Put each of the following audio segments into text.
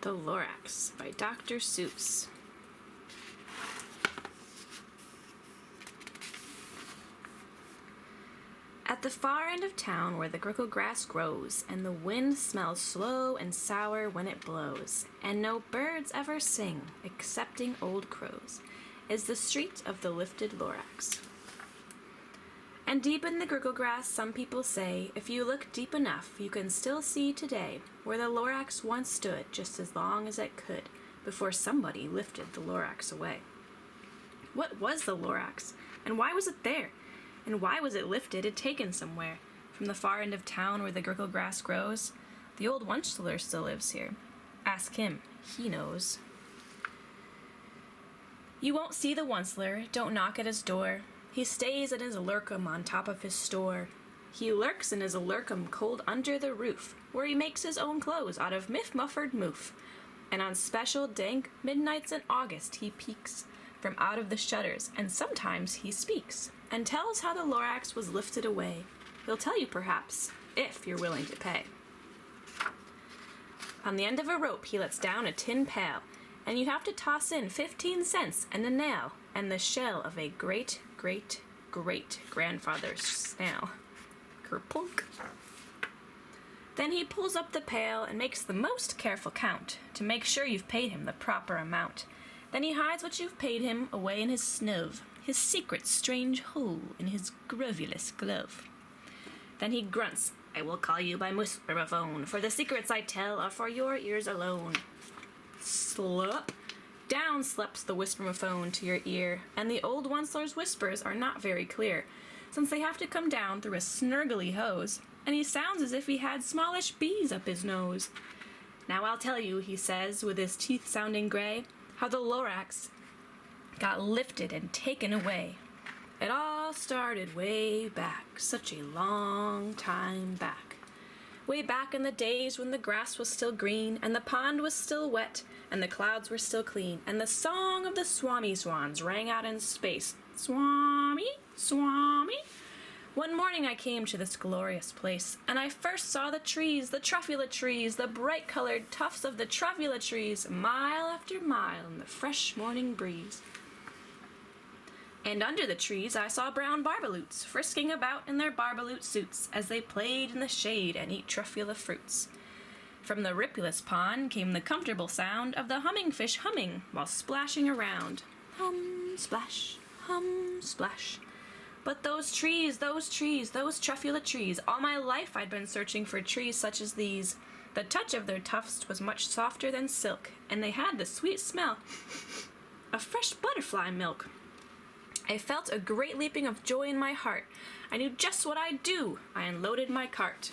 The Lorax by Dr. Suess. At the far end of town where the grickle grass grows, and the wind smells slow and sour when it blows, and no birds ever sing, excepting old crows, is the street of the lifted Lorax. And deep in the grickle grass, some people say, if you look deep enough, you can still see today where the Lorax once stood just as long as it could, before somebody lifted the Lorax away. What was the Lorax, and why was it there? And why was it lifted and taken somewhere? From the far end of town where the grickle grass grows? The old Wunschler still lives here. Ask him, he knows. You won't see the Wunschler, don't knock at his door. He stays in his lurkum on top of his store. He lurks in his lurkum cold under the roof, where he makes his own clothes out of miff-muffered moof. And on special dank midnights in August he peeks from out of the shutters, and sometimes he speaks, and tells how the Lorax was lifted away. He'll tell you perhaps, if you're willing to pay. On the end of a rope he lets down a tin pail, and you have to toss in 15 cents and a nail, and the shell of a great-great-great-grandfather's snail. Kerplunk. Then he pulls up the pail and makes the most careful count, to make sure you've paid him the proper amount. Then he hides what you've paid him away in his snove, his secret strange hole in his grovulous glove. Then he grunts, I will call you by whisperophone, for the secrets I tell are for your ears alone. Slop. Down sleps the whisperophone to your ear, and the old Wunschler's whispers are not very clear, since they have to come down through a snurgly hose, and he sounds as if he had smallish bees up his nose. Now I'll tell you, he says, with his teeth sounding gray, how the Lorax got lifted and taken away. It all started way back, such a long time back. Way back in the days when the grass was still green, and the pond was still wet, and the clouds were still clean, and the song of the swami swans rang out in space. Swami, swami. One morning I came to this glorious place, and I first saw the trees, the truffula trees, the bright-colored tufts of the truffula trees, mile after mile in the fresh morning breeze. And under the trees I saw brown barbaloots, frisking about in their barbaloot suits, as they played in the shade and eat truffula fruits. From the ripulous pond came the comfortable sound of the humming fish humming while splashing around. Hum, splash, hum, splash. But those trees, those truffula trees, all my life I'd been searching for trees such as these. The touch of their tufts was much softer than silk, and they had the sweet smell of fresh butterfly milk. I felt a great leaping of joy in my heart. I knew just what I'd do. I unloaded my cart.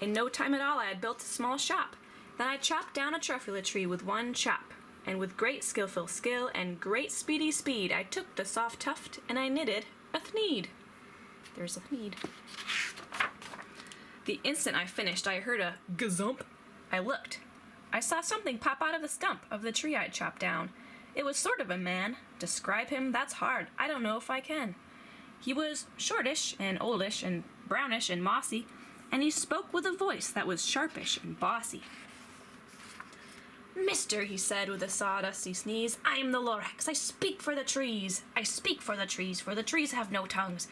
In no time at all I had built a small shop. Then I chopped down a truffula tree with one chop, and with great skillful skill and great speedy speed I took the soft tuft and I knitted a thneed. There's a thneed. The instant I finished I heard a gazump. I looked. I saw something pop out of the stump of the tree I'd chopped down. It was sort of a man. Describe him, that's hard. I don't know if I can. He was shortish and oldish and brownish and mossy, and he spoke with a voice that was sharpish and bossy. Mister, he said with a sawdusty sneeze, I am the Lorax. I speak for the trees. I speak for the trees have no tongues.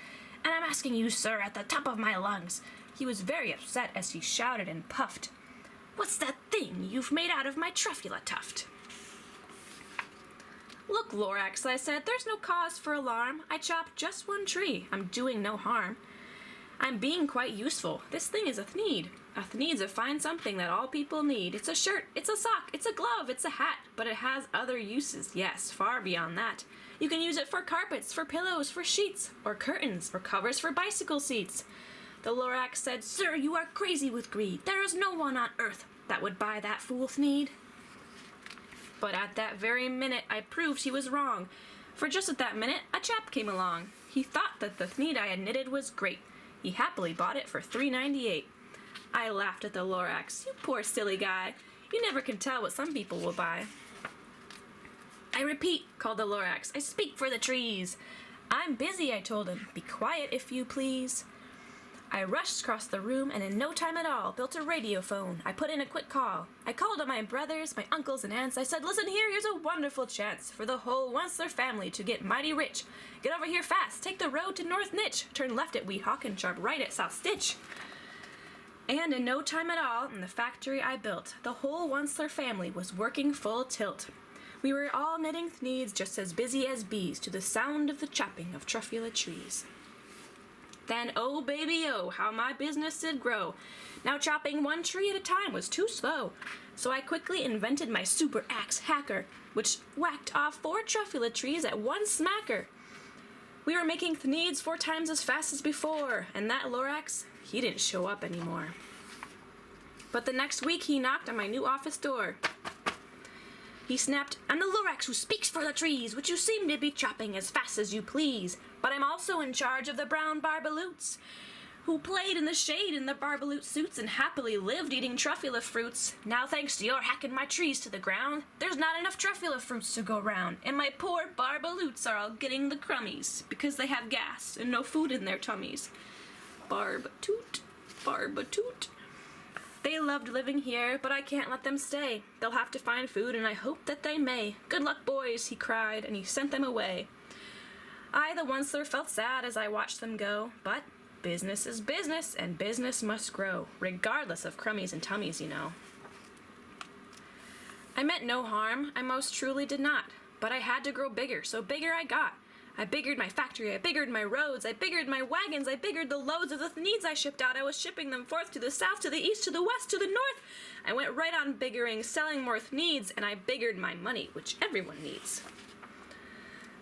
And I'm asking you, sir, at the top of my lungs. He was very upset as he shouted and puffed. What's that thing you've made out of my truffula tuft? Look, Lorax, I said, there's no cause for alarm. I chopped just one tree. I'm doing no harm. I'm being quite useful. This thing is a thneed. A thneed's a fine something that all people need. It's a shirt, it's a sock, it's a glove, it's a hat, but it has other uses, yes, far beyond that. You can use it for carpets, for pillows, for sheets, or curtains, or covers for bicycle seats. The Lorax said, Sir, you are crazy with greed. There is no one on earth that would buy that fool thneed. But at that very minute I proved he was wrong, for just at that minute a chap came along. He thought that the thneed I had knitted was great. He happily bought it for $3.98. I laughed at the Lorax. You poor silly guy. You never can tell what some people will buy. I repeat, called the Lorax, I speak for the trees. I'm busy, I told him. Be quiet, if you please. I rushed across the room and in no time at all built a radio phone. I put in a quick call. I called on my brothers, my uncles and aunts. I said, listen here, here's a wonderful chance for the whole Onceler family to get mighty rich. Get over here fast. Take the road to North Nitch. Turn left at Weehawk and sharp right at South Stitch. And in no time at all, in the factory I built, the whole Onceler family was working full tilt. We were all knitting needs just as busy as bees to the sound of the chopping of truffula trees. Then, oh baby, oh, how my business did grow. Now chopping one tree at a time was too slow. So I quickly invented my super axe hacker, which whacked off 4 truffula trees at one smacker. We were making needs 4 times as fast as before, and that Lorax, he didn't show up anymore. But the next week he knocked on my new office door. He snapped, I'm the Lorax who speaks for the trees, which you seem to be chopping as fast as you please. But I'm also in charge of the brown barbaloots, who played in the shade in the barbaloot suits and happily lived eating truffula fruits. Now thanks to your hacking my trees to the ground, there's not enough truffula fruits to go round, and my poor barbaloots are all getting the crummies, because they have gas and no food in their tummies. Barb-a-toot, barb-a-toot. They loved living here, but I can't let them stay. They'll have to find food, and I hope that they may. Good luck, boys, he cried, and he sent them away. I, the Onceler, felt sad as I watched them go, but business is business, and business must grow, regardless of crummies and tummies, you know. I meant no harm, I most truly did not, but I had to grow bigger, so bigger I got. I biggered my factory, I biggered my roads, I biggered my wagons, I biggered the loads of the needs I shipped out. I was shipping them forth to the south, to the east, to the west, to the north. I went right on biggering, selling more needs, and I biggered my money, which everyone needs.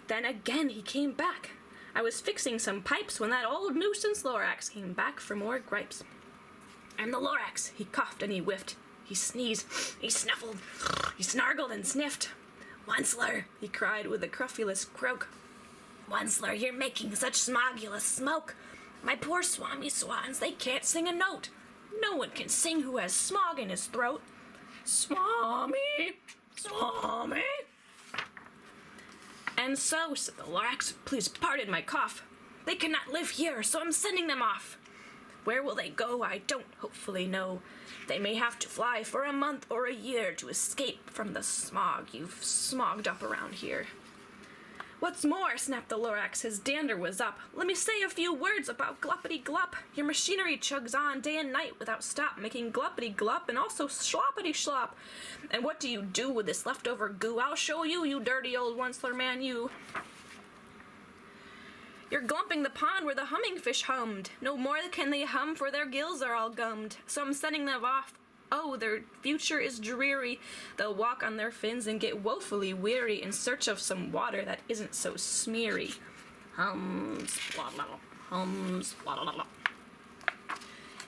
Then again he came back. I was fixing some pipes when that old nuisance Lorax came back for more gripes. I'm the Lorax, he coughed and he whiffed. He sneezed, he snuffled, he snargled and sniffed. Onceler, he cried with a cruffulous croak. Onceler, you're making such smogulous smoke. My poor swami swans, they can't sing a note. No one can sing who has smog in his throat. Swami, swami. And so, said the Lorax, please pardon my cough. They cannot live here, so I'm sending them off. Where will they go, I don't hopefully know. They may have to fly for a month or a year to escape from the smog you've smogged up around here. What's more, snapped the Lorax, his dander was up. Let me say a few words about gluppity-glup. Your machinery chugs on day and night without stop, making gluppity-glup and also sloppity-slop. And what do you do with this leftover goo? I'll show you, you dirty old Onceler man, you. You're glumping the pond where the humming fish hummed. No more can they hum, for their gills are all gummed. So I'm sending them off. Oh, their future is dreary. They'll walk on their fins and get woefully weary in search of some water that isn't so smeary. Hums, blah, blah, blah. Hums, blah, blah, blah.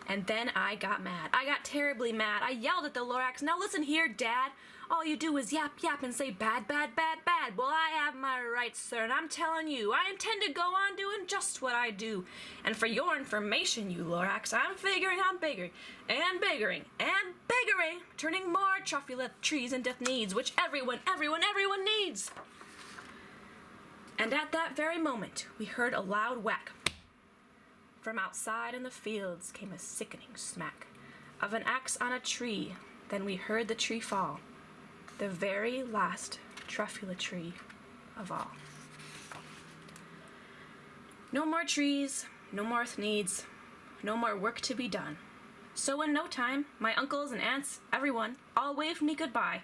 And then I got mad. I got terribly mad. I yelled at the Lorax, now listen here, Dad. All you do is yap, yap, and say bad, bad, bad, bad. Well, I have my rights, sir, and I'm telling you, I intend to go on doing just what I do. And for your information, you Lorax, I'm figuring on biggering, and biggering, and biggering, turning more truffula trees into needs, which everyone needs. And at that very moment, we heard a loud whack. From outside in the fields came a sickening smack of an axe on a tree. Then we heard the tree fall. The very last truffula tree of all. No more trees, no more needs, no more work to be done. So in no time, my uncles and aunts, everyone, all waved me goodbye.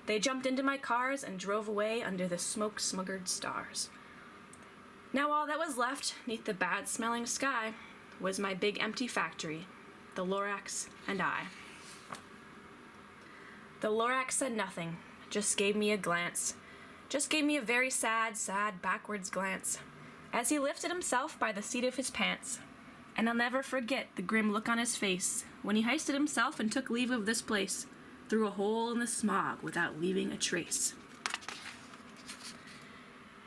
They jumped into my cars and drove away under the smoke-smuggered stars. Now all that was left, 'neath the bad-smelling sky, was my big empty factory, the Lorax and I. The Lorax said nothing, just gave me a glance. Just gave me a very sad, sad backwards glance, as he lifted himself by the seat of his pants. And I'll never forget the grim look on his face when he hoisted himself and took leave of this place, through a hole in the smog without leaving a trace.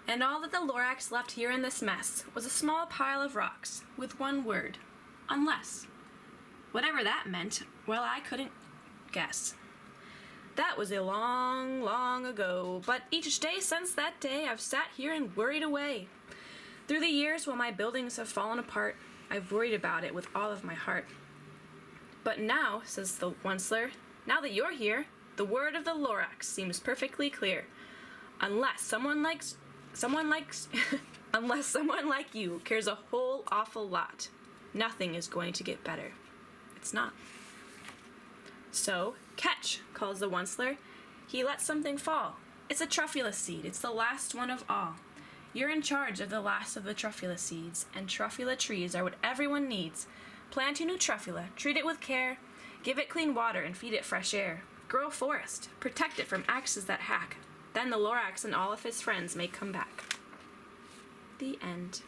And all that the Lorax left here in this mess was a small pile of rocks, with one word, unless. Whatever that meant, well, I couldn't guess. That was a long, long ago, but each day since that day I've sat here and worried away. Through the years while my buildings have fallen apart, I've worried about it with all of my heart. But now, says the Onceler, now that you're here, the word of the Lorax seems perfectly clear. Unless someone like you cares a whole awful lot, nothing is going to get better. It's not. So, catch, calls the Onceler. He lets something fall. It's a truffula seed. It's the last one of all. You're in charge of the last of the truffula seeds, and truffula trees are what everyone needs. Plant your new truffula, treat it with care, give it clean water and feed it fresh air. Grow a forest, protect it from axes that hack. Then the Lorax and all of his friends may come back. The end.